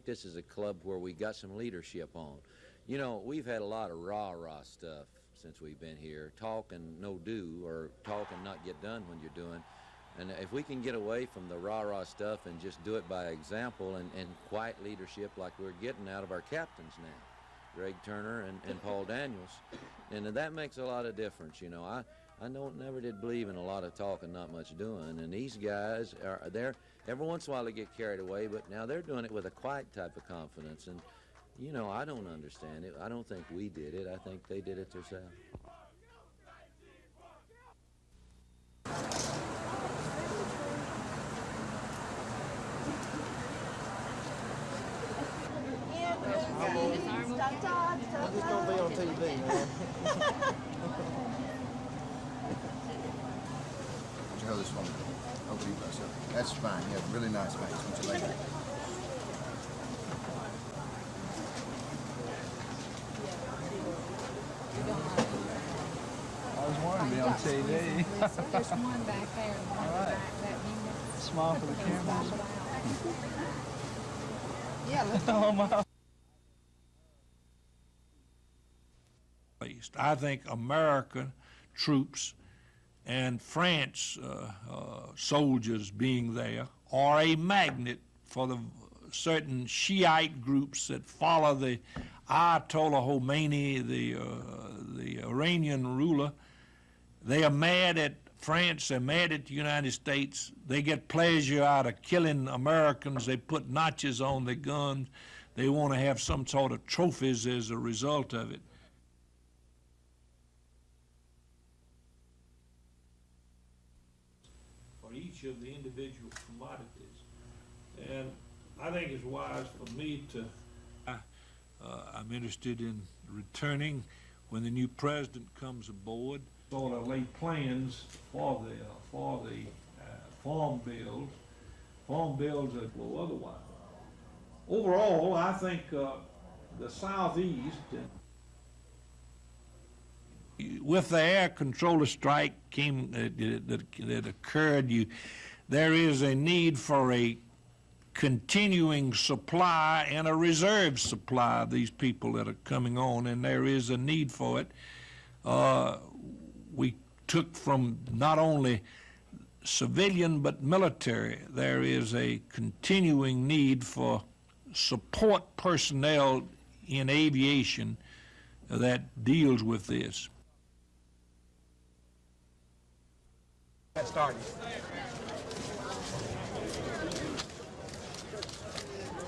this is a club where we got some leadership on. You know, we've had a lot of rah-rah stuff since we've been here, talk and no do, or talk and not get done when you're doing. And if we can get away from the rah-rah stuff and just do it by example and quiet leadership like we're getting out of our captains now, Greg Turner and Paul Daniels, and that makes a lot of difference. You know, I never did believe in a lot of talk and not much doing, and these guys are there. Every once in a while they get carried away, but now they're doing it with a quiet type of confidence, and you know, I don't understand it. I don't think we did it. I think they did it themselves. It's going to be on TV, man. Would you hold this for me? Over you, bro. That's fine. You have really nice face. What's your leg? I was wanting to be on TV. There's one back there. All right. Small for the camera. Yeah, look. Oh, my. I think American troops and France soldiers being there are a magnet for the certain Shiite groups that follow the Ayatollah Khomeini, the Iranian ruler. They are mad at France, they're mad at the United States. They get pleasure out of killing Americans. They put notches on their guns. They want to have some sort of trophies as a result of it. For each of the individual commodities. And I think it's wise for me to, I'm interested in returning when the new president comes aboard, sort of lay plans for the farm bills that will otherwise. Overall, I think the Southeast, with the air controller strike that occurred, there is a need for a continuing supply and a reserve supply of these people that are coming on, and there is a need for it. We took from not only civilian but military. There is a continuing need for support personnel in aviation that deals with this. Get started.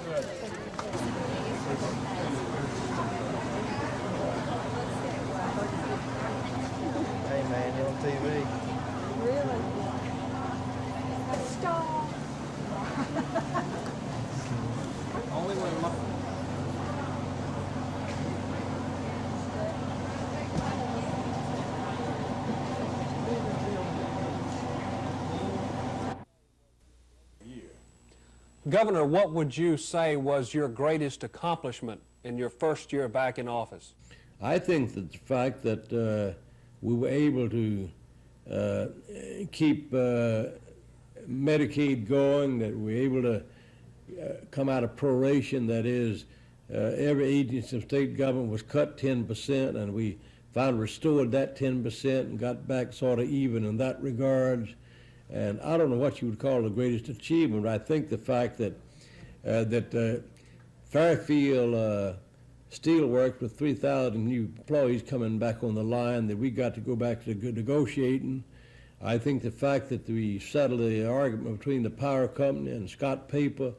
Good. Hey man, you're on TV. Really? Stop. Only when my... Governor, what would you say was your greatest accomplishment in your first year back in office? I think that the fact that we were able to keep Medicaid going, that we were able to come out of proration, that is, every agency of state government was cut 10%, and we finally restored that 10% and got back sort of even in that regards. And I don't know what you would call the greatest achievement, but I think the fact that Fairfield Steelworks with 3,000 new employees coming back on the line, that we got to go back to negotiating. I think the fact that we settled the argument between the power company and Scott Paper,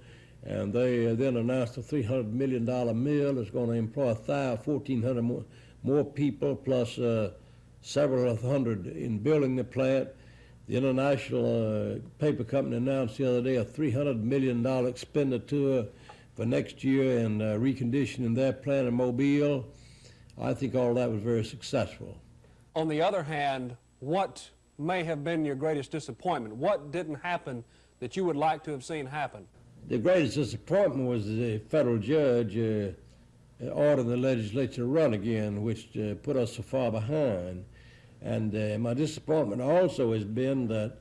and they then announced a $300 million mill that's going to employ 1,400 more people, plus several hundred in building the plant. The International Paper Company announced the other day a $300 million expenditure for next year in reconditioning their plant in Mobile. I think all that was very successful. On the other hand, what may have been your greatest disappointment? What didn't happen that you would like to have seen happen? The greatest disappointment was the federal judge ordering the legislature to run again, which put us so far behind. And my disappointment also has been that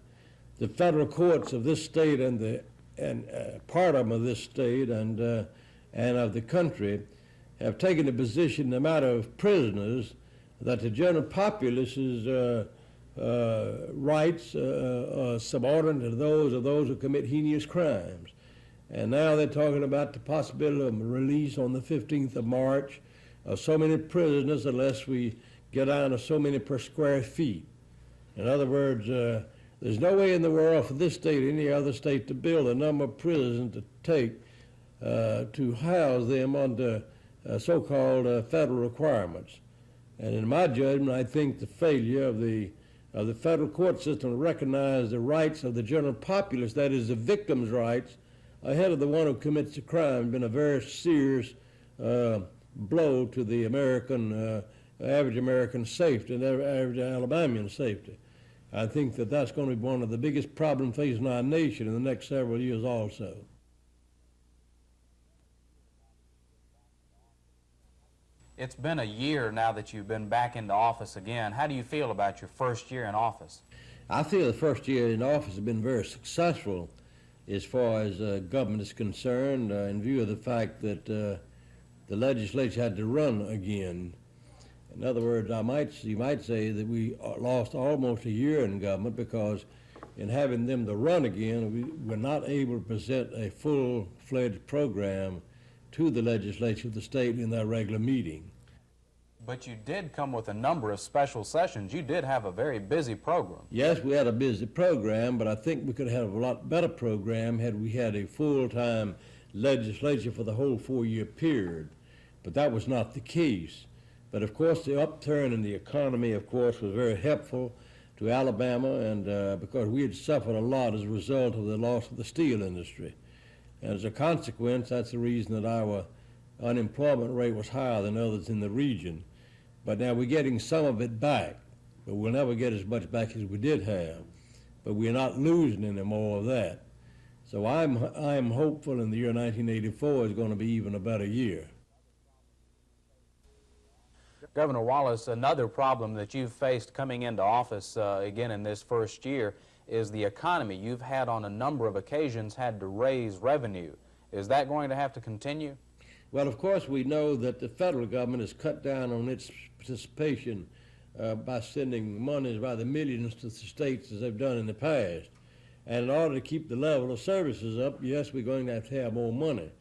the federal courts of this state and the part of them of this state and of the country have taken the position, no matter of prisoners, that the general populace's rights are subordinate to those of those who commit heinous crimes. And now they're talking about the possibility of release on the 15th of March of so many prisoners unless we get down to so many per square feet. In other words, there's no way in the world for this state or any other state to build a number of prisons to take to house them under so-called federal requirements. And in my judgment, I think the failure of the federal court system to recognize the rights of the general populace, that is the victim's rights, ahead of the one who commits the crime, has been a very serious blow to the average American safety and average Alabamian safety. I think that that's going to be one of the biggest problems facing our nation in the next several years also. It's been a year now that you've been back into office again. How do you feel about your first year in office? I feel the first year in office has been very successful as far as government is concerned, in view of the fact that the legislature had to run again. In other words, you might say that we lost almost a year in government because in having them to run again, we were not able to present a full-fledged program to the legislature of the state in their regular meeting. But you did come with a number of special sessions. You did have a very busy program. Yes, we had a busy program, but I think we could have a lot better program had we had a full-time legislature for the whole 4-year period. But that was not the case. But of course, the upturn in the economy, of course, was very helpful to Alabama, and because we had suffered a lot as a result of the loss of the steel industry. And as a consequence, that's the reason that our unemployment rate was higher than others in the region. But now we're getting some of it back, but we'll never get as much back as we did have. But we're not losing any more of that. So I'm hopeful in the year 1984 is going to be even a better year. Governor Wallace, another problem that you've faced coming into office again in this first year is the economy. You've had on a number of occasions had to raise revenue. Is that going to have to continue? Well, of course, we know that the federal government has cut down on its participation by sending monies by the millions to the states as they've done in the past. And in order to keep the level of services up, yes, we're going to have more money.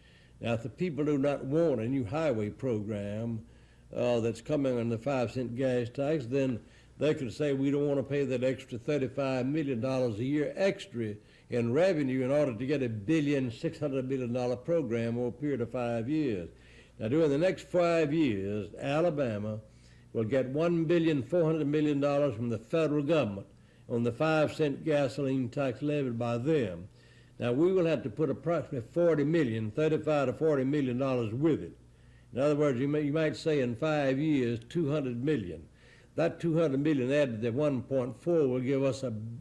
Now, if the people do not want a new highway program that's coming on the 5-cent gas tax, then they could say we don't want to pay that extra $35 million a year extra in revenue in order to get $1.6 billion program over a period of 5 years. Now, during the next 5 years, Alabama will get $1.4 billion from the federal government on the 5-cent gasoline tax levied by them. Now, we will have to put approximately $35 to $40 million with it. In other words, you might say in 5 years, $200 million. That $200 million added to 1.4 will give us $1.6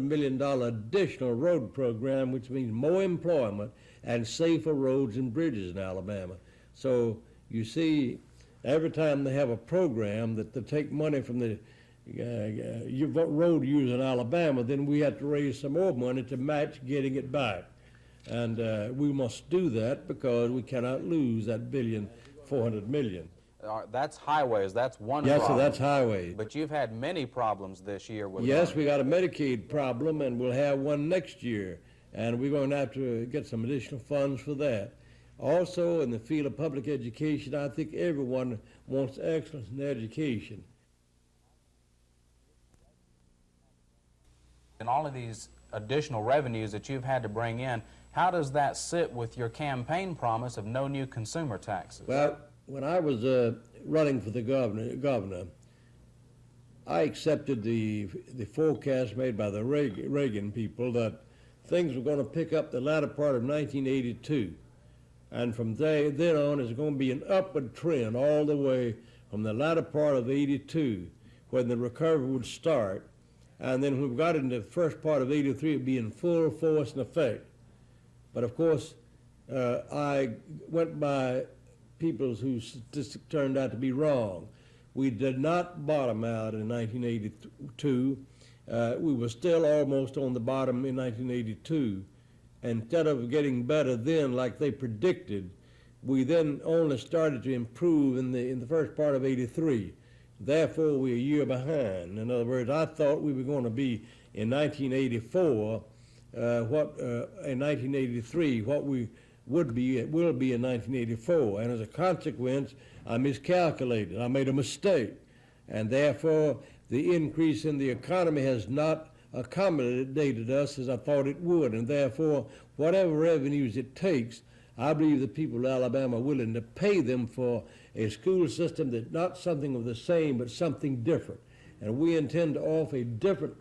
billion additional road program, which means more employment and safer roads and bridges in Alabama. So you see, every time they have a program that they take money from the road users in Alabama, then we have to raise some more money to match getting it back. And we must do that because we cannot lose that $1.4 billion. That's highways. That's one Yes, problem. so that's highways. But you've had many problems this year with Yes, money. we got a Medicaid problem, and we'll have one next year. And we're going to have to get some additional funds for that. Also, in the field of public education, I think everyone wants excellence in education. And all of these additional revenues that you've had to bring in, how does that sit with your campaign promise of no new consumer taxes? Well, when I was running for the governor, I accepted the forecast made by the Reagan people that things were going to pick up the latter part of 1982. And from then on, it's going to be an upward trend all the way from the latter part of 82, when the recovery would start. And then when we got into the first part of 83, it would be in full force and effect. But of course, I went by people whose statistics turned out to be wrong. We did not bottom out in 1982. We were still almost on the bottom in 1982. instead of getting better then like they predicted, we then only started to improve in the first part of '83. Therefore, we're a year behind. In other words, I thought we were going to be in 1984 in 1983 what we will be in 1984, and as a consequence, I miscalculated. I made a mistake, and therefore the increase in the economy has not accommodated us as I thought it would, and therefore whatever revenues it takes, I believe the people of Alabama are willing to pay them for a school system that's not something of the same but something different, and we intend to offer different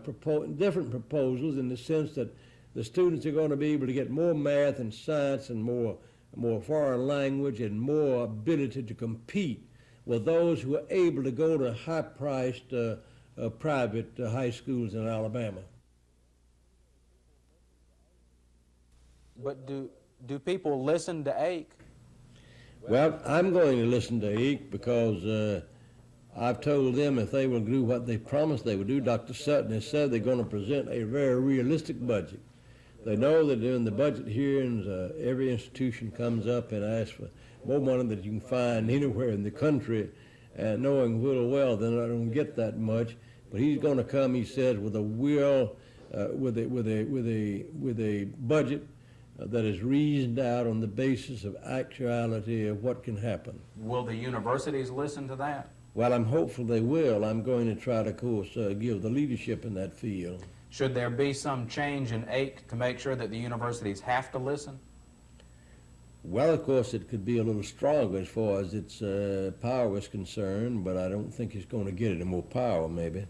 proposals in the sense that the students are going to be able to get more math and science and more foreign language and more ability to compete with those who are able to go to high-priced private high schools in Alabama. But do people listen to AIC? Well, I'm going to listen to AIC because I've told them if they will do what they promised they would do. Dr. Sutton has said they're going to present a very realistic budget. They know that during the budget hearings, every institution comes up and asks for more money than you can find anywhere in the country, and knowing full well they're not going to get that much. But he's going to come, he says, with a will, with a budget that is reasoned out on the basis of actuality of what can happen. Will the universities listen to that? Well, I'm hopeful they will. I'm going to try to, of course, give the leadership in that field. Should there be some change in AIC to make sure that the universities have to listen? Well, of course, it could be a little stronger as far as its power is concerned, but I don't think it's going to get any more power, maybe.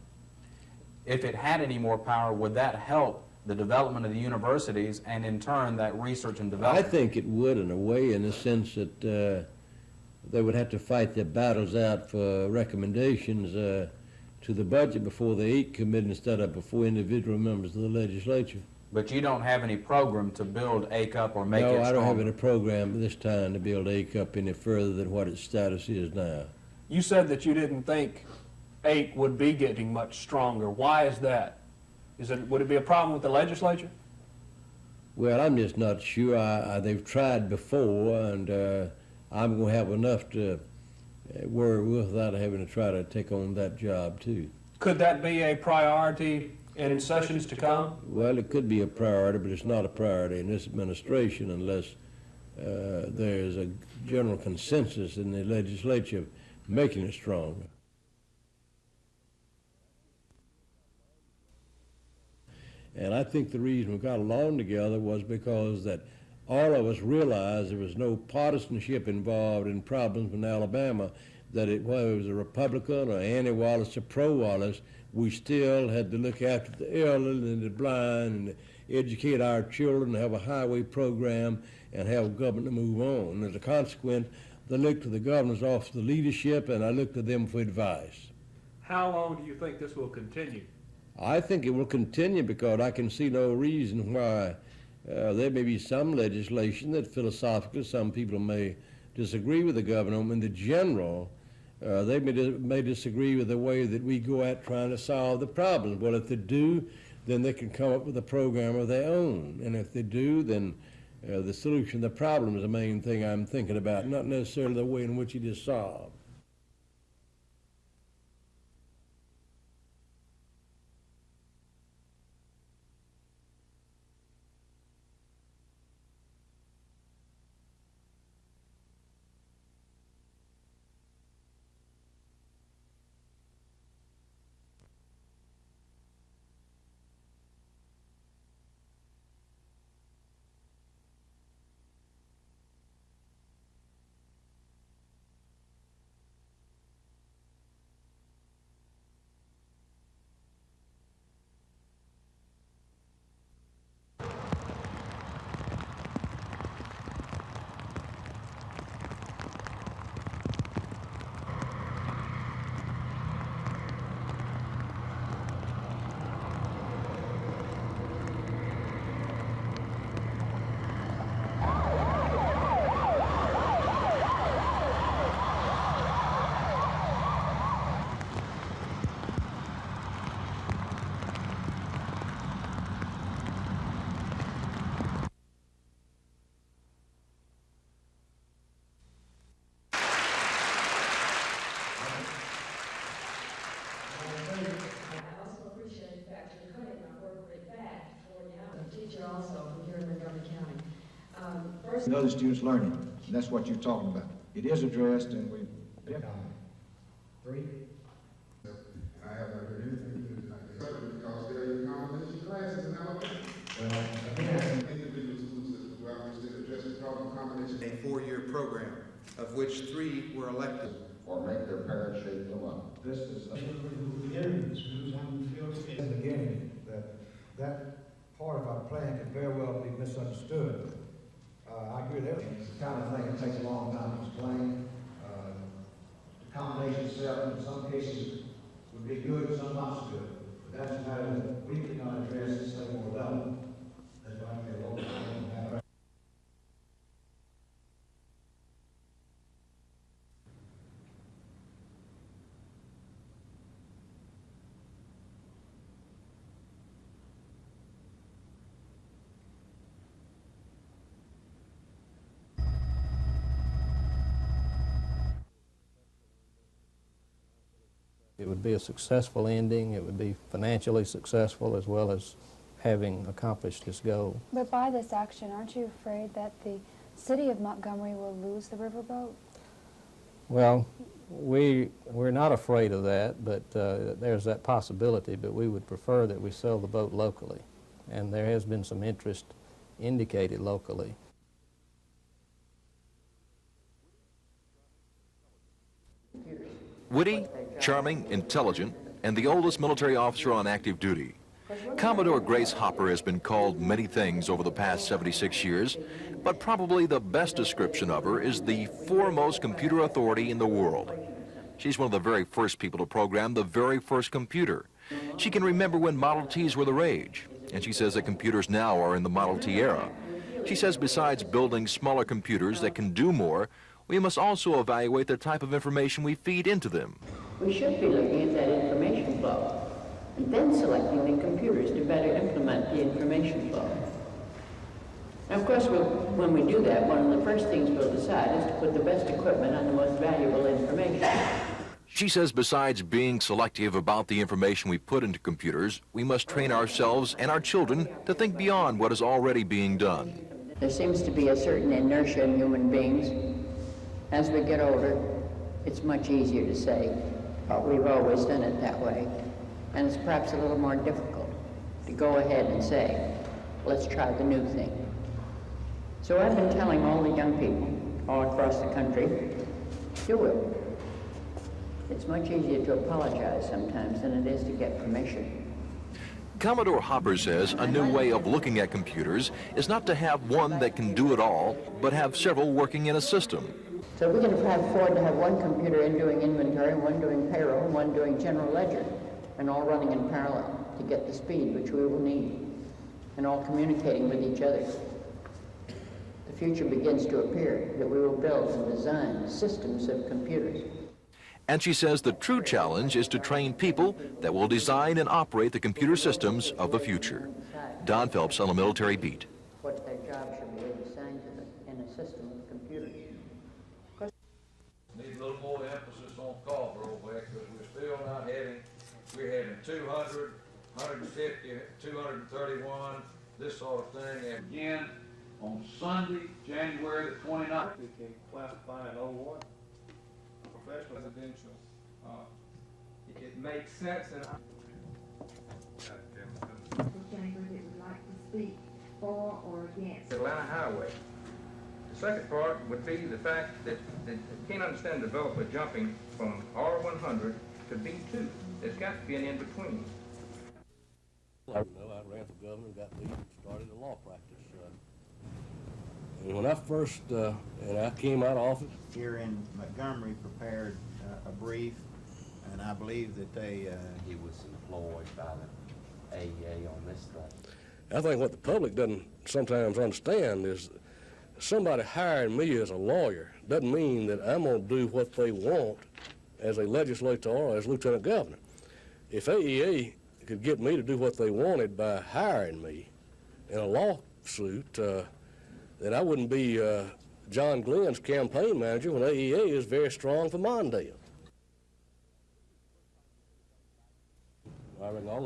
If it had any more power, would that help the development of the universities and, in turn, that research and development? I think it would, in a way, in the sense that they would have to fight their battles out for recommendations to the budget before the AIC committee instead of before individual members of the legislature. But you don't have any program to build AIC up or make it stronger? No, I don't have any program this time to build AIC up any further than what its status is now. You said that you didn't think AIC would be getting much stronger. Why is that? Would it be a problem with the legislature? Well, I'm just not sure. They've tried before, and I'm going to have enough to worry with without having to try to take on that job, too. Could that be a priority in sessions to come? Well, it could be a priority, but it's not a priority in this administration unless there's a general consensus in the legislature of making it stronger. And I think the reason we got along together was because that all of us realized there was no partisanship involved in problems in Alabama, that whether it was a Republican or anti-Wallace or pro-Wallace, we still had to look after the elderly and the blind and educate our children, have a highway program, and have government to move on. And as a consequence, they looked to the governor's office for leadership, and I looked to them for advice. How long do you think this will continue? I think it will continue because I can see no reason why there may be some legislation that philosophically some people may disagree with the governor. In the general, they may disagree with the way that we go at trying to solve the problems. Well, if they do, then they can come up with a program of their own. And if they do, then the solution to the problem is the main thing I'm thinking about, not necessarily the way in which it is solved. The other students learning, and that's what you're talking about. It is addressed, and we. Three. I have not heard anything because there are combination classes in Alabama. Again, individual school systems where I understand address the problem combination. A 4-year program, of which 3 were elected. Or make their parents shape them up. This is. In the beginning, that part of our plan could very well be misunderstood. I agree with everything. It's the kind of thing that takes a long time to explain. The combination itself, in some cases, would be good, some not so good. But that's a matter that we cannot address at state board level. That's why I say local level. It would be a successful ending. It would be financially successful as well as having accomplished its goal. But by this action, aren't you afraid that the city of Montgomery will lose the riverboat? Well, we're not afraid of that, but there's that possibility, but we would prefer that we sell the boat locally. And there has been some interest indicated locally. Witty, charming, intelligent, and the oldest military officer on active duty. Commodore Grace Hopper has been called many things over the past 76 years, but probably the best description of her is the foremost computer authority in the world. She's one of the very first people to program the very first computer. She can remember when Model Ts were the rage, and she says that computers now are in the Model T era. She says besides building smaller computers that can do more, we must also evaluate the type of information we feed into them. We should be looking at that information flow and then selecting the computers to better implement the information flow. Now, of course, when we do that, one of the first things we'll decide is to put the best equipment on the most valuable information. She says besides being selective about the information we put into computers, we must train ourselves and our children to think beyond what is already being done. There seems to be a certain inertia in human beings. As we get older, it's much easier to say, oh, we've always done it that way. And it's perhaps a little more difficult to go ahead and say, let's try the new thing. So I've been telling all the young people all across the country, do it. It's much easier to apologize sometimes than it is to get permission. Commodore Hopper says a new way of looking at computers is not to have one that can do it all, but have several working in a system. So we can afford to have one computer in doing inventory, one doing payroll, one doing general ledger, and all running in parallel to get the speed which we will need, and all communicating with each other. The future begins to appear that we will build and design systems of computers. And she says the true challenge is to train people that will design and operate the computer systems of the future. Don Phelps on the Military Beat. What their job should be assigned to them in a system of computers. Need a little more emphasis on call roll back because we're still not having, we're having 200, 150, 231, this sort of thing. And again, on Sunday, January the 29th. We can classify an O1, professional residential. It makes sense and The chamber that would like to speak for or against. Atlanta Highway. The second part would be the fact that you can't understand a developer jumping from R100 to B2. There's got to be an in-between. I ran for governor, got leave, and started a law practice. And when I first, and I came out of office. Here in Montgomery prepared a brief, and I believe that they... He was employed by the AEA on this thing. I think what the public doesn't sometimes understand is somebody hiring me as a lawyer doesn't mean that I'm going to do what they want as a legislator or as lieutenant governor. If AEA could get me to do what they wanted by hiring me in a lawsuit, then I wouldn't be John Glenn's campaign manager when AEA is very strong for Mondale.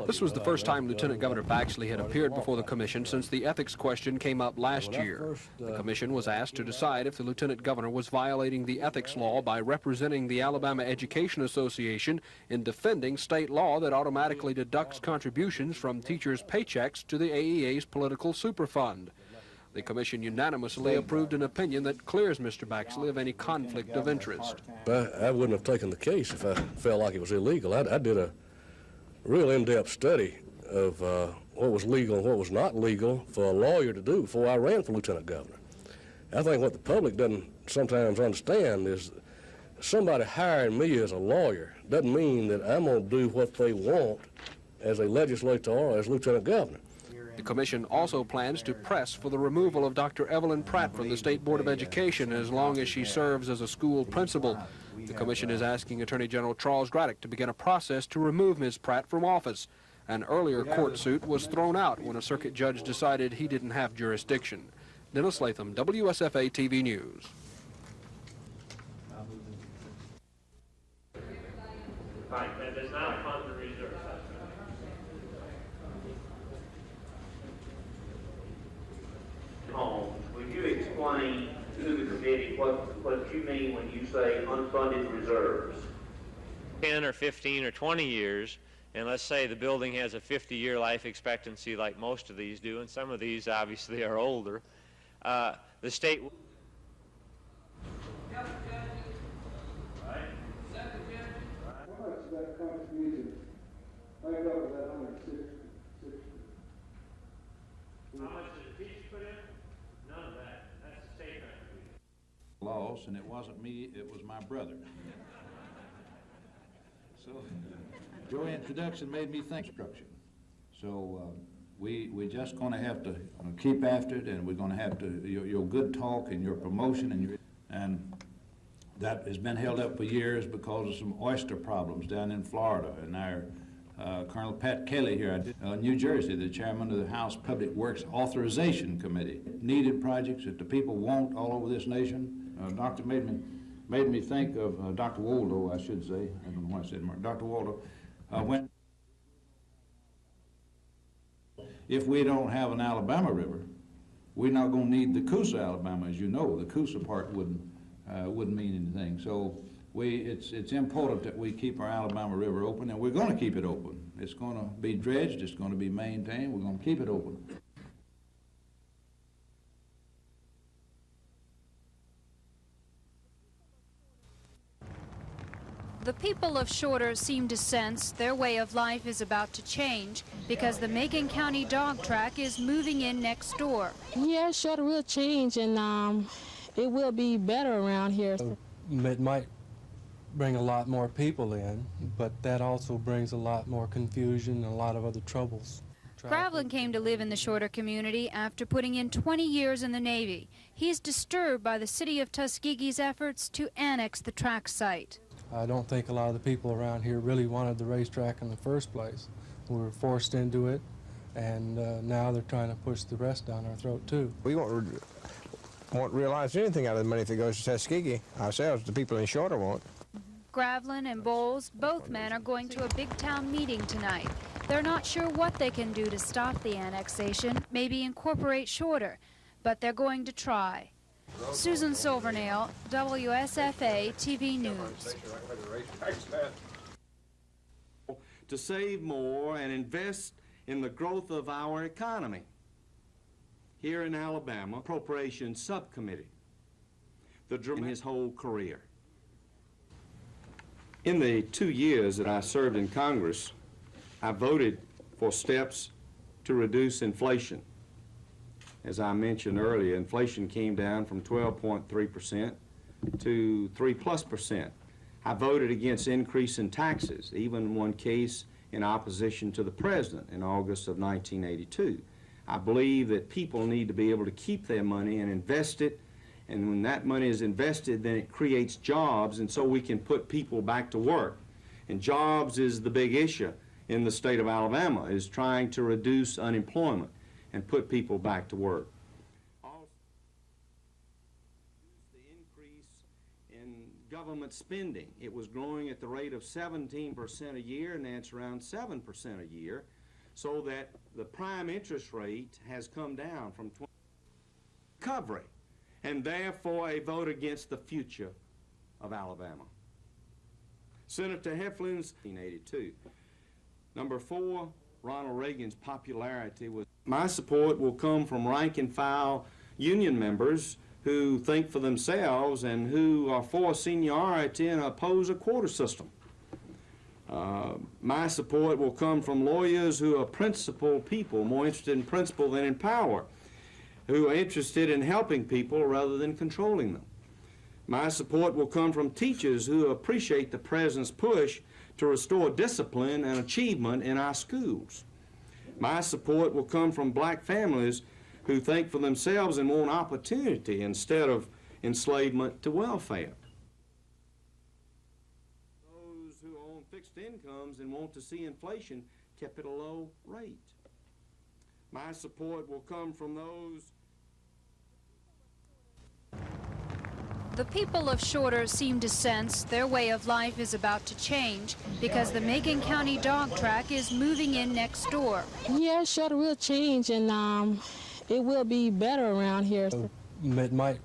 This was the first time Lieutenant Governor Baxley had appeared before the commission since the ethics question came up last year. The commission was asked to decide if the Lieutenant Governor was violating the ethics law by representing the Alabama Education Association in defending state law that automatically deducts contributions from teachers' paychecks to the AEA's political superfund. The commission unanimously approved an opinion that clears Mr. Baxley of any conflict of interest. I wouldn't have taken the case if I felt like it was illegal. I did a real in-depth study of what was legal and what was not legal for a lawyer to do before I ran for lieutenant governor. I think what the public doesn't sometimes understand is somebody hiring me as a lawyer doesn't mean that I'm going to do what they want as a legislator or as lieutenant governor. The commission also plans to press for the removal of Dr. Evelyn Pratt from the State Board of Education as long as she serves as a school principal. The commission is asking Attorney General Charles Graddick to begin a process to remove Ms. Pratt from office. An earlier court suit was thrown out when a circuit judge decided he didn't have jurisdiction. Dennis Latham, WSFA TV News. Right, that does not fund the reserve. Would you explain to the committee what you mean when you say unfunded reserves? 10 or 15 or 20 years, and let's say the building has a 50-year life expectancy like most of these do, and some of these obviously are older, the state... How much did the teachers put in? None of that. That's the state contribution. Loss, and it wasn't me, it was my brother. So, your introduction made me think structure. So, we're just going to have to keep after it, and we're going to have to, your good talk and your promotion, and that has been held up for years because of some oyster problems down in Florida. And our Colonel Pat Kelly here, New Jersey, the chairman of the House Public Works Authorization Committee, needed projects that the people want all over this nation. Doctor made me think of Dr. Waldo, I should say. I don't know why I said Mark. Dr. Waldo, when if we don't have an Alabama River, we're not going to need the Coosa, Alabama, as you know. The Coosa part wouldn't mean anything. So it's important that we keep our Alabama River open, and we're going to keep it open. It's going to be dredged. It's going to be maintained. We're going to keep it open. The people of Shorter seem to sense their way of life is about to change because the Macon County dog track is moving in next door. Yeah, Shorter will change, and it will be better around here. It might bring a lot more people in, but that also brings a lot more confusion and a lot of other troubles. Gravlin came to live in the Shorter community after putting in 20 years in the Navy. He's disturbed by the city of Tuskegee's efforts to annex the track site. I don't think a lot of the people around here really wanted the racetrack in the first place. We were forced into it, and now they're trying to push the rest down our throat, too. We won't realize anything out of the money if it goes to Tuskegee. Ourselves, the people in Shorter won't. Gravlin and Bowles, both men are going to a big town meeting tonight. They're not sure what they can do to stop the annexation, maybe incorporate Shorter, but they're going to try. Susan Silvernail, WSFA TV News. To save more and invest in the growth of our economy. Here in Alabama, Appropriations Subcommittee, in his whole career. In the 2 years that I served in Congress, I voted for steps to reduce inflation. As I mentioned earlier, inflation came down from 12.3% to 3+%. I voted against increase in taxes, even in one case in opposition to the president in August of 1982. I believe that people need to be able to keep their money and invest it, and when that money is invested, then it creates jobs, and so we can put people back to work. And jobs is the big issue in the state of Alabama, is trying to reduce unemployment and put people back to work. Also, the increase in government government spending. It was growing at the rate of 17% a year, and now it's around 7% a year, so that the prime interest rate has come down from 20 recovery, and therefore a vote against the future of Alabama. Senator Heflin's 1982. Number 4, Ronald Reagan's popularity was. My support will come from rank and file union members who think for themselves and who are for seniority and oppose a quota system. My support will come from lawyers who are principled people, more interested in principle than in power, who are interested in helping people rather than controlling them. My support will come from teachers who appreciate the president's push to restore discipline and achievement in our schools. My support will come from black families who think for themselves and want opportunity instead of enslavement to welfare. Those who own fixed incomes and want to see inflation kept at a low rate. My support will come from those. The people of Shorter seem to sense their way of life is about to change because the Macon County dog track is moving in next door. Yeah, Shorter will change, and it will be better around here. It might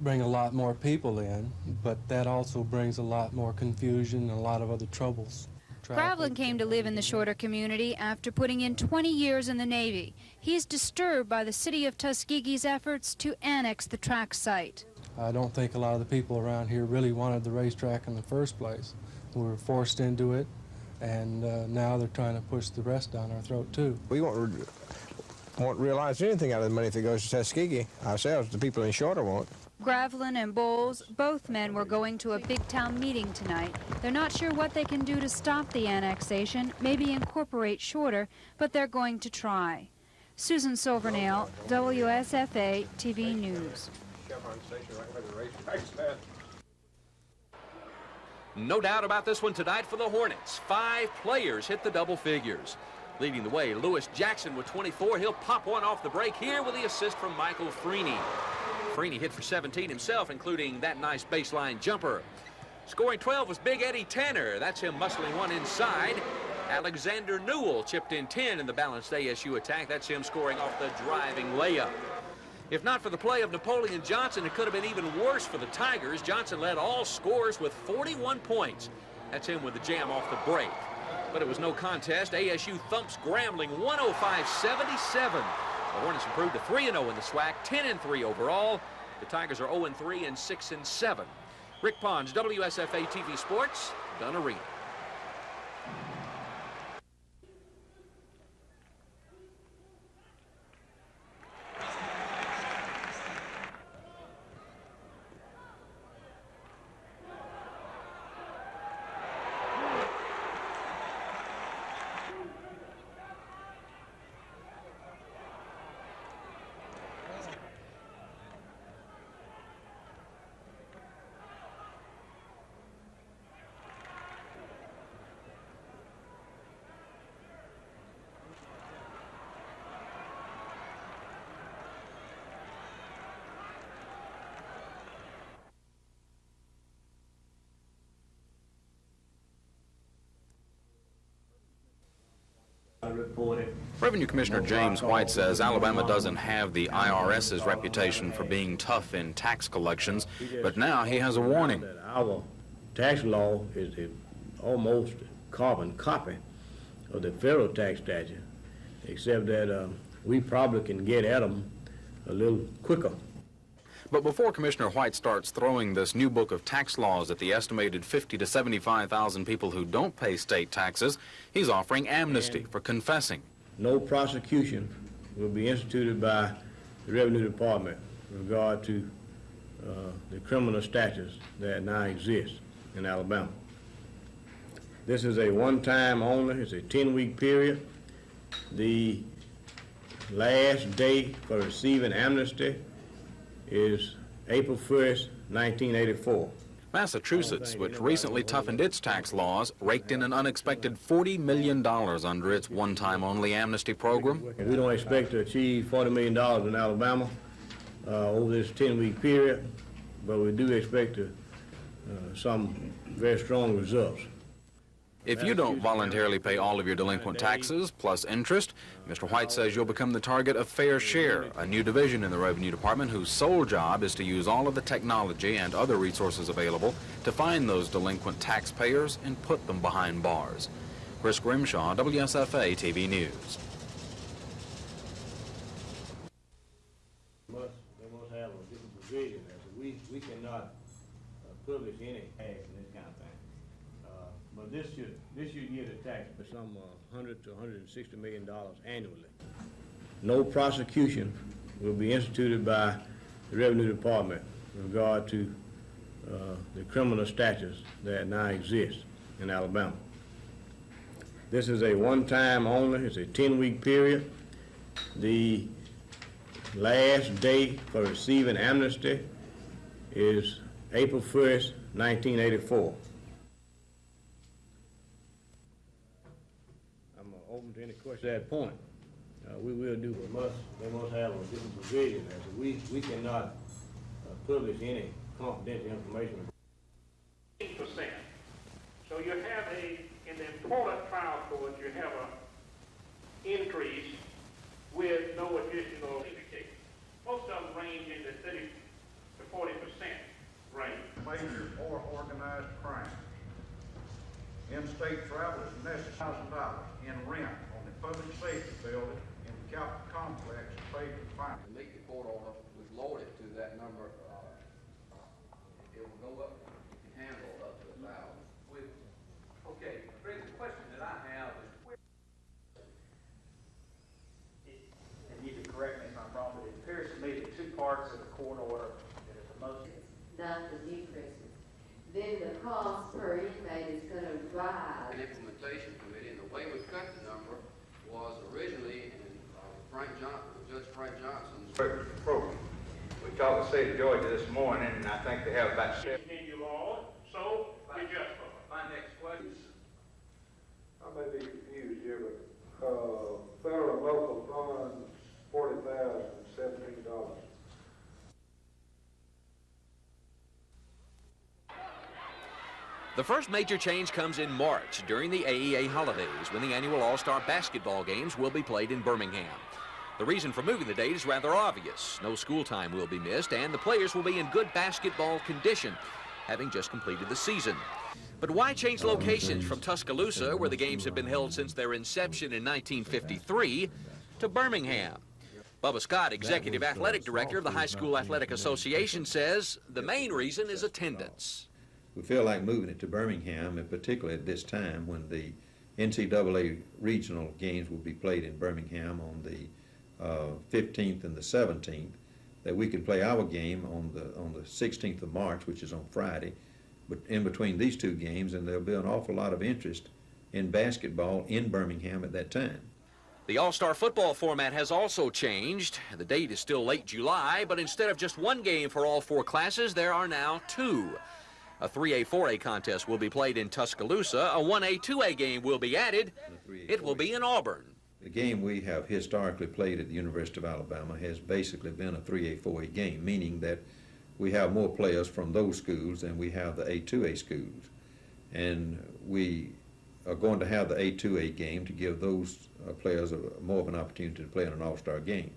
bring a lot more people in, but that also brings a lot more confusion and a lot of other troubles. Gravlin came to live in the Shorter community after putting in 20 years in the Navy. He's disturbed by the city of Tuskegee's efforts to annex the track site. I don't think a lot of the people around here really wanted the racetrack in the first place. We were forced into it, and now they're trying to push the rest down our throat, too. We won't realize anything out of the money if it goes to Tuskegee. Ourselves, the people in Shorter won't. Gravlin and Bowles, both men were going to a big town meeting tonight. They're not sure what they can do to stop the annexation, maybe incorporate Shorter, but they're going to try. Susan Silvernail, WSFA TV News. No doubt about this one tonight for the Hornets. 5 players hit the double figures. Leading the way, Lewis Jackson with 24. He'll pop one off the break here with the assist from Michael Freeney. Freeney hit for 17 himself, including that nice baseline jumper. Scoring 12 was Big Eddie Tanner. That's him muscling one inside. Alexander Newell chipped in 10 in the balanced ASU attack. That's him scoring off the driving layup. If not for the play of Napoleon Johnson, it could have been even worse for the Tigers. Johnson led all scorers with 41 points. That's him with the jam off the break. But it was no contest. ASU thumps Grambling 105-77. The Hornets improved to 3-0 in the SWAC, 10-3 overall. The Tigers are 0-3 and 6-7. Rick Pons, WSFA TV Sports, Gun Arena. Revenue Commissioner James White says Alabama doesn't have the IRS's reputation for being tough in tax collections, but now he has a warning. Our tax law is almost a carbon copy of the federal tax statute, except that we probably can get at them a little quicker. But before Commissioner White starts throwing this new book of tax laws at the estimated 50 to 75,000 people who don't pay state taxes, he's offering amnesty for confessing. No prosecution will be instituted by the Revenue Department with regard to the criminal statutes that now exist in Alabama. This is a one-time only. It's a 10-week period. The last date for receiving amnesty is April 1st, 1984. Massachusetts, which recently toughened its tax laws, raked in an unexpected $40 million under its one-time-only amnesty program. We don't expect to achieve $40 million in Alabama over this 10-week period, but we do expect to some very strong results. If you don't voluntarily pay all of your delinquent taxes plus interest, Mr. White says you'll become the target of Fair Share, a new division in the Revenue Department whose sole job is to use all of the technology and other resources available to find those delinquent taxpayers and put them behind bars. Chris Grimshaw, WSFA TV News. They must have a different provision. We cannot publish any tax and this kind of thing. But this should get a tax for some $100 to $160 million annually. No prosecution will be instituted by the Revenue Department with regard to the criminal statutes that now exist in Alabama. This is a one-time only. It's a 10-week period. The last day for receiving amnesty is April 1st, 1984. I'm open to any question at that point. We will do, they must have a different provision. We cannot publish any confidential information. 8%. So you have in the employment trial court, you have an increase with no additional indication. Most of them range in the 30 to 40% range. Major or organized crime. In-state travel is necessary. $1,000 in rent on the public safety building in the Capitol complex paid to fine. To meet the court order, we've lowered it to that number. It will go up. You can handle up to 1,000. Okay, Greg, the question that I have is, and you can correct me if I'm wrong, but it appears to me that two parts of the court order that are the most. Not the decreases. Then the cost per inmate is going to rise. An implementation committee, and the way we cut the number was originally in Judge Frank Johnson's program. We talked to the state of Georgia this morning, and I think they have about 7. Continue on, so you just my next question. I may be confused here, but federal and local funds, $40,017. The first major change comes in March during the AEA holidays when the annual All-Star basketball games will be played in Birmingham. The reason for moving the date is rather obvious. No school time will be missed, and the players will be in good basketball condition, having just completed the season. But why change locations from Tuscaloosa, where the games have been held since their inception in 1953, to Birmingham? Bubba Scott, Executive Athletic Director of the High School Athletic Association, says the main reason is attendance. We feel like moving it to Birmingham, and particularly at this time when the NCAA regional games will be played in Birmingham on the 15th and the 17th, that we can play our game on the 16th of March, which is on Friday, but in between these two games, and there'll be an awful lot of interest in basketball in Birmingham at that time. The All-Star football format has also changed. The date is still late July, but instead of just one game for all 4 classes, there are now 2. A 3A, 4A contest will be played in Tuscaloosa. A 1A, 2A game will be added. It will be in Auburn. The game we have historically played at the University of Alabama has basically been a 3A, 4A game, meaning that we have more players from those schools than we have the A2A schools. And we are going to have the A2A game to give those players more of an opportunity to play in an all-star game.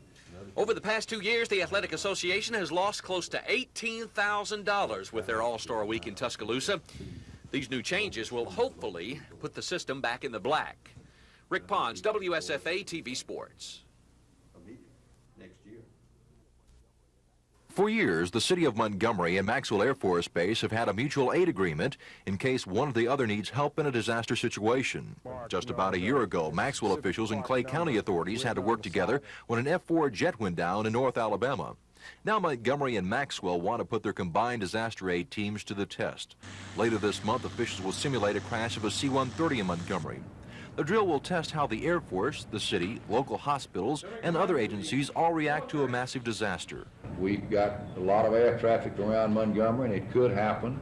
Over the past 2 years, the Athletic Association has lost close to $18,000 with their All-Star Week in Tuscaloosa. These new changes will hopefully put the system back in the black. Rick Pons, WSFA TV Sports. For years, the city of Montgomery and Maxwell Air Force Base have had a mutual aid agreement in case one or the other needs help in a disaster situation. Just about a year ago, Maxwell officials and Clay County authorities had to work together when an F-4 jet went down in North Alabama. Now Montgomery and Maxwell want to put their combined disaster aid teams to the test. Later this month, officials will simulate a crash of a C-130 in Montgomery. The drill will test how the Air Force, the city, local hospitals, and other agencies all react to a massive disaster. We've got a lot of air traffic around Montgomery, and it could happen,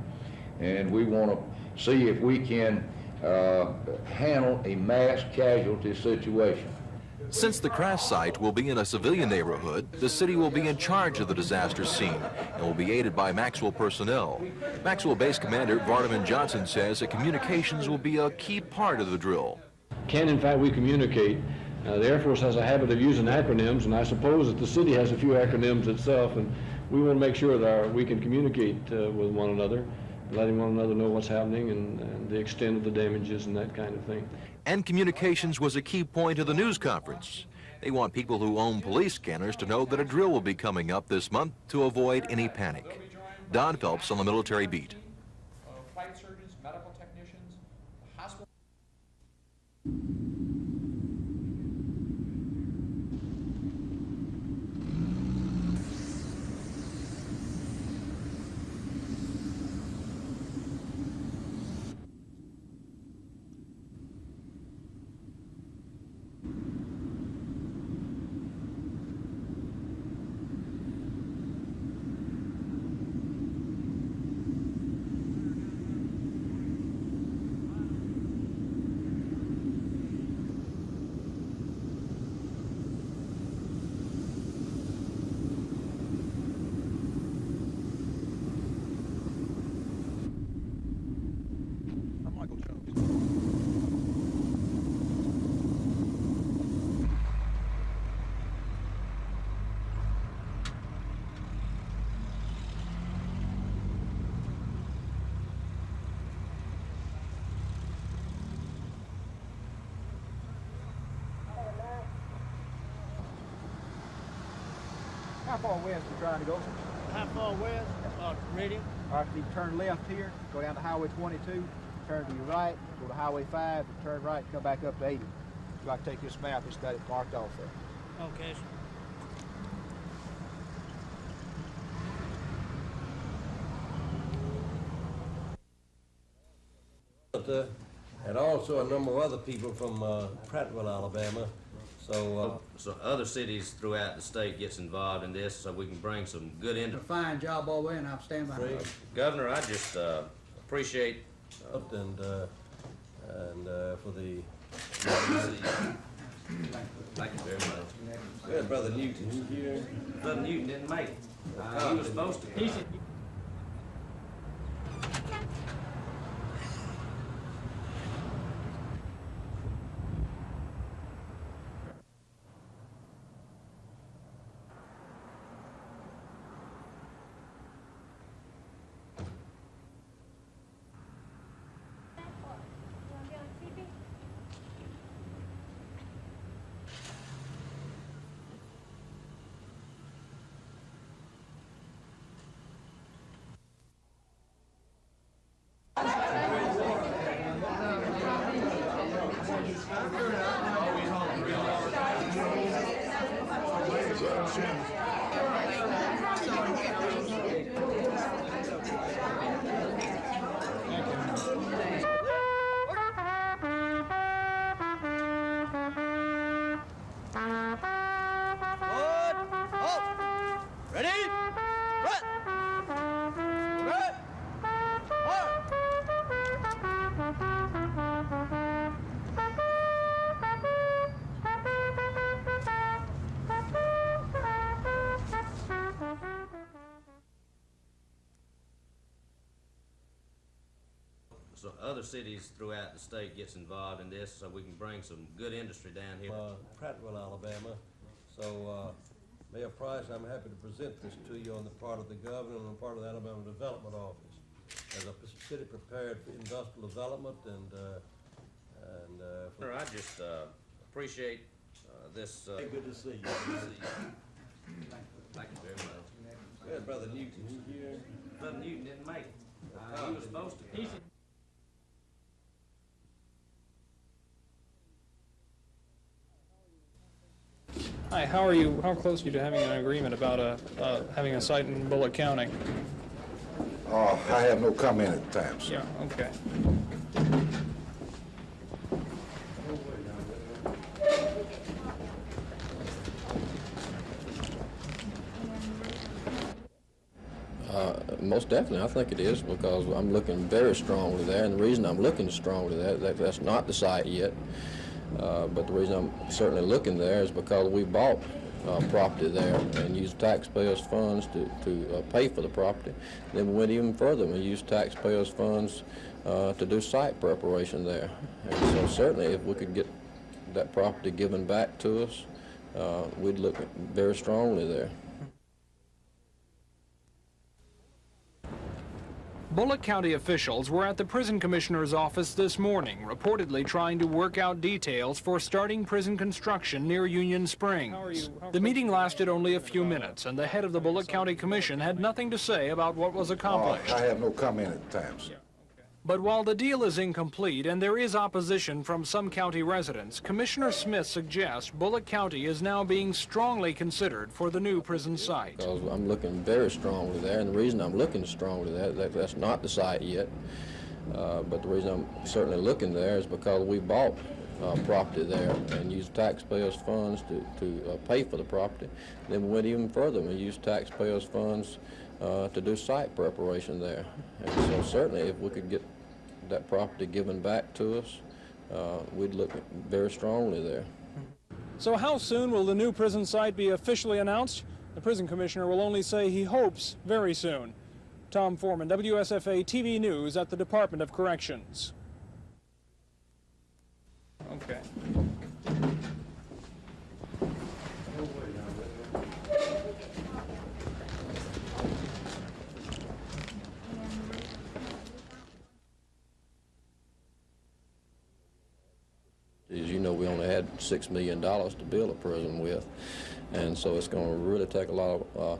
and we want to see if we can handle a mass casualty situation. Since the crash site will be in a civilian neighborhood, the city will be in charge of the disaster scene and will be aided by Maxwell personnel. Maxwell Base Commander Vardaman Johnson says that communications will be a key part of the drill. Can in fact we communicate? The Air Force has a habit of using acronyms, and I suppose that the city has a few acronyms itself, and we want to make sure that we can communicate with one another, letting one another know what's happening and the extent of the damages and that kind of thing. And communications was a key point of the news conference. They want people who own police scanners to know that a drill will be coming up this month to avoid any panic. Don Phelps on the military beat. Flight surgeons, medical technicians, hospital. How far west are you trying to go? How far west? Ready? All right, you turn left here, go down to Highway 22, turn to your right, go to Highway 5, and turn right, come back up to 80. You got to take this map, it's got it marked off there. Okay. And also a number of other people from Prattville, Alabama. So other cities throughout the state gets involved in this, so we can bring some good A fine job all the way, and I'll stand by it. Governor, I just appreciate and for the. Thank you very much. We had Brother Newton here. Brother Newton didn't make it. He was supposed to. So other cities throughout the state gets involved in this, so we can bring some good industry down here. Prattville, Alabama. So, Mayor Price, I'm happy to present this to you on the part of the governor and on the part of the Alabama Development Office. As a city prepared for industrial development I just appreciate this. Good to see you. Good to see you. Thank you very much. We had Brother Newton here. Brother Newton didn't make it. He was supposed to. Hi, how are you? How close are you to having an agreement about having a site in Bullitt County? I have no comment at the time, sir. Yeah, okay. Most definitely, I think it is, because I'm looking very strongly there, and the reason I'm looking strongly there, that's not the site yet. But the reason I'm certainly looking there is because we bought property there and used taxpayers' funds to pay for the property. Then we went even further. We used taxpayers' funds to do site preparation there. And so certainly if we could get that property given back to us, we'd look very strongly there. Bullock County officials were at the prison commissioner's office this morning, reportedly trying to work out details for starting prison construction near Union Springs. The meeting lasted only a few minutes, and the head of the Bullock County Commission had nothing to say about what was accomplished. I have no comment at the time, sir. But while the deal is incomplete and there is opposition from some county residents, Commissioner Smith suggests Bullock County is now being strongly considered for the new prison site. Because I'm looking very strongly there, and the reason I'm looking strongly there, that's not the site yet, but the reason I'm certainly looking there is because we bought property there and used taxpayers' funds to pay for the property. Then we went even further. We used taxpayers' funds to do site preparation there. And so certainly if we could get that property given back to us, we'd look very strongly there. So how soon will the new prison site be officially announced? The prison commissioner will only say he hopes very soon. Tom Foreman, WSFA TV News at the Department of Corrections. Okay. As you know, we only had $6 million to build a prison with, and so it's going to really take a lot of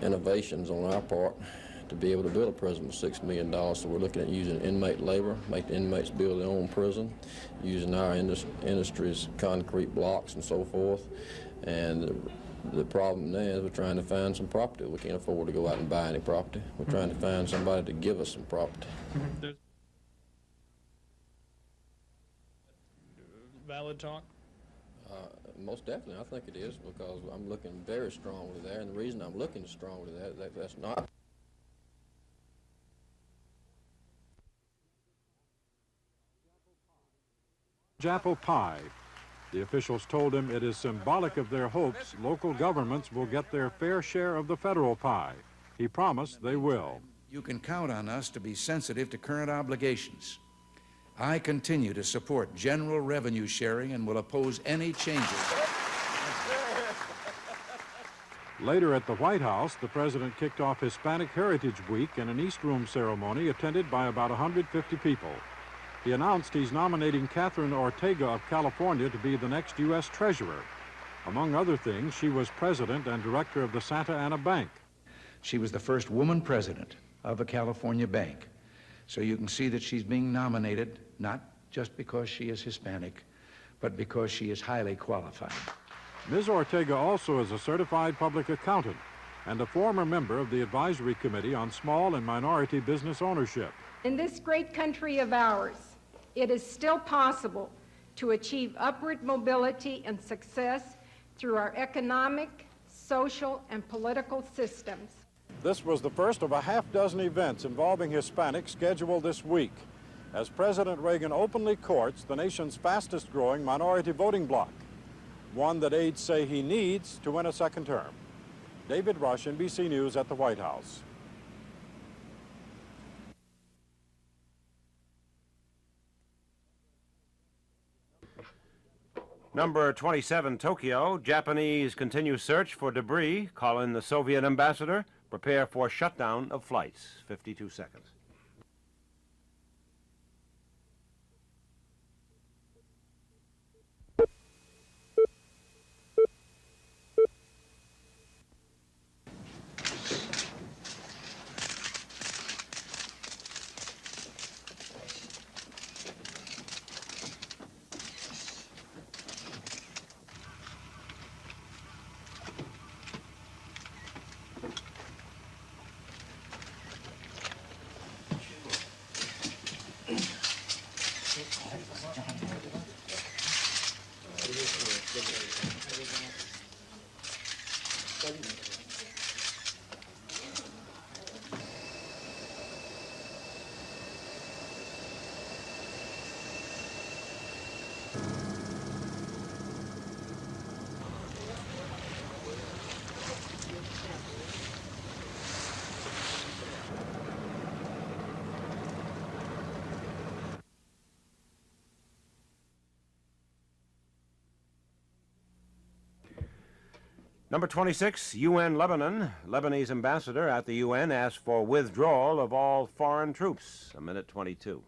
innovations on our part to be able to build a prison with $6 million. So we're looking at using inmate labor, make the inmates build their own prison, using our industry's concrete blocks and so forth. And the problem now is we're trying to find some property. We can't afford to go out and buy any property. We're trying to find somebody to give us some property. Valid talk? Most definitely, I think it is, because I'm looking very strongly there, and the reason I'm looking strongly there, that's not. Apple pie. The officials told him it is symbolic of their hopes local governments will get their fair share of the federal pie. He promised they will. You can count on us to be sensitive to current obligations. I continue to support general revenue sharing and will oppose any changes. Later at the White House, the president kicked off Hispanic Heritage Week in an East Room ceremony attended by about 150 people. He announced he's nominating Catherine Ortega of California to be the next U.S. Treasurer. Among other things, she was president and director of the Santa Ana Bank. She was the first woman president of a California bank. So you can see that she's being nominated not just because she is Hispanic, but because she is highly qualified. Ms. Ortega also is a certified public accountant and a former member of the Advisory Committee on Small and Minority Business Ownership. In this great country of ours, it is still possible to achieve upward mobility and success through our economic, social, and political systems. This was the first of a half-dozen events involving Hispanics scheduled this week, as President Reagan openly courts the nation's fastest-growing minority voting bloc, one that aides say he needs to win a second term. David Rush, NBC News at the White House. Number 27, Tokyo. Japanese continue search for debris. Call in the Soviet ambassador. Prepare for shutdown of flights. 52 seconds. Number 26, UN Lebanon. Lebanese ambassador at the UN asked for withdrawal of all foreign troops. 1:22.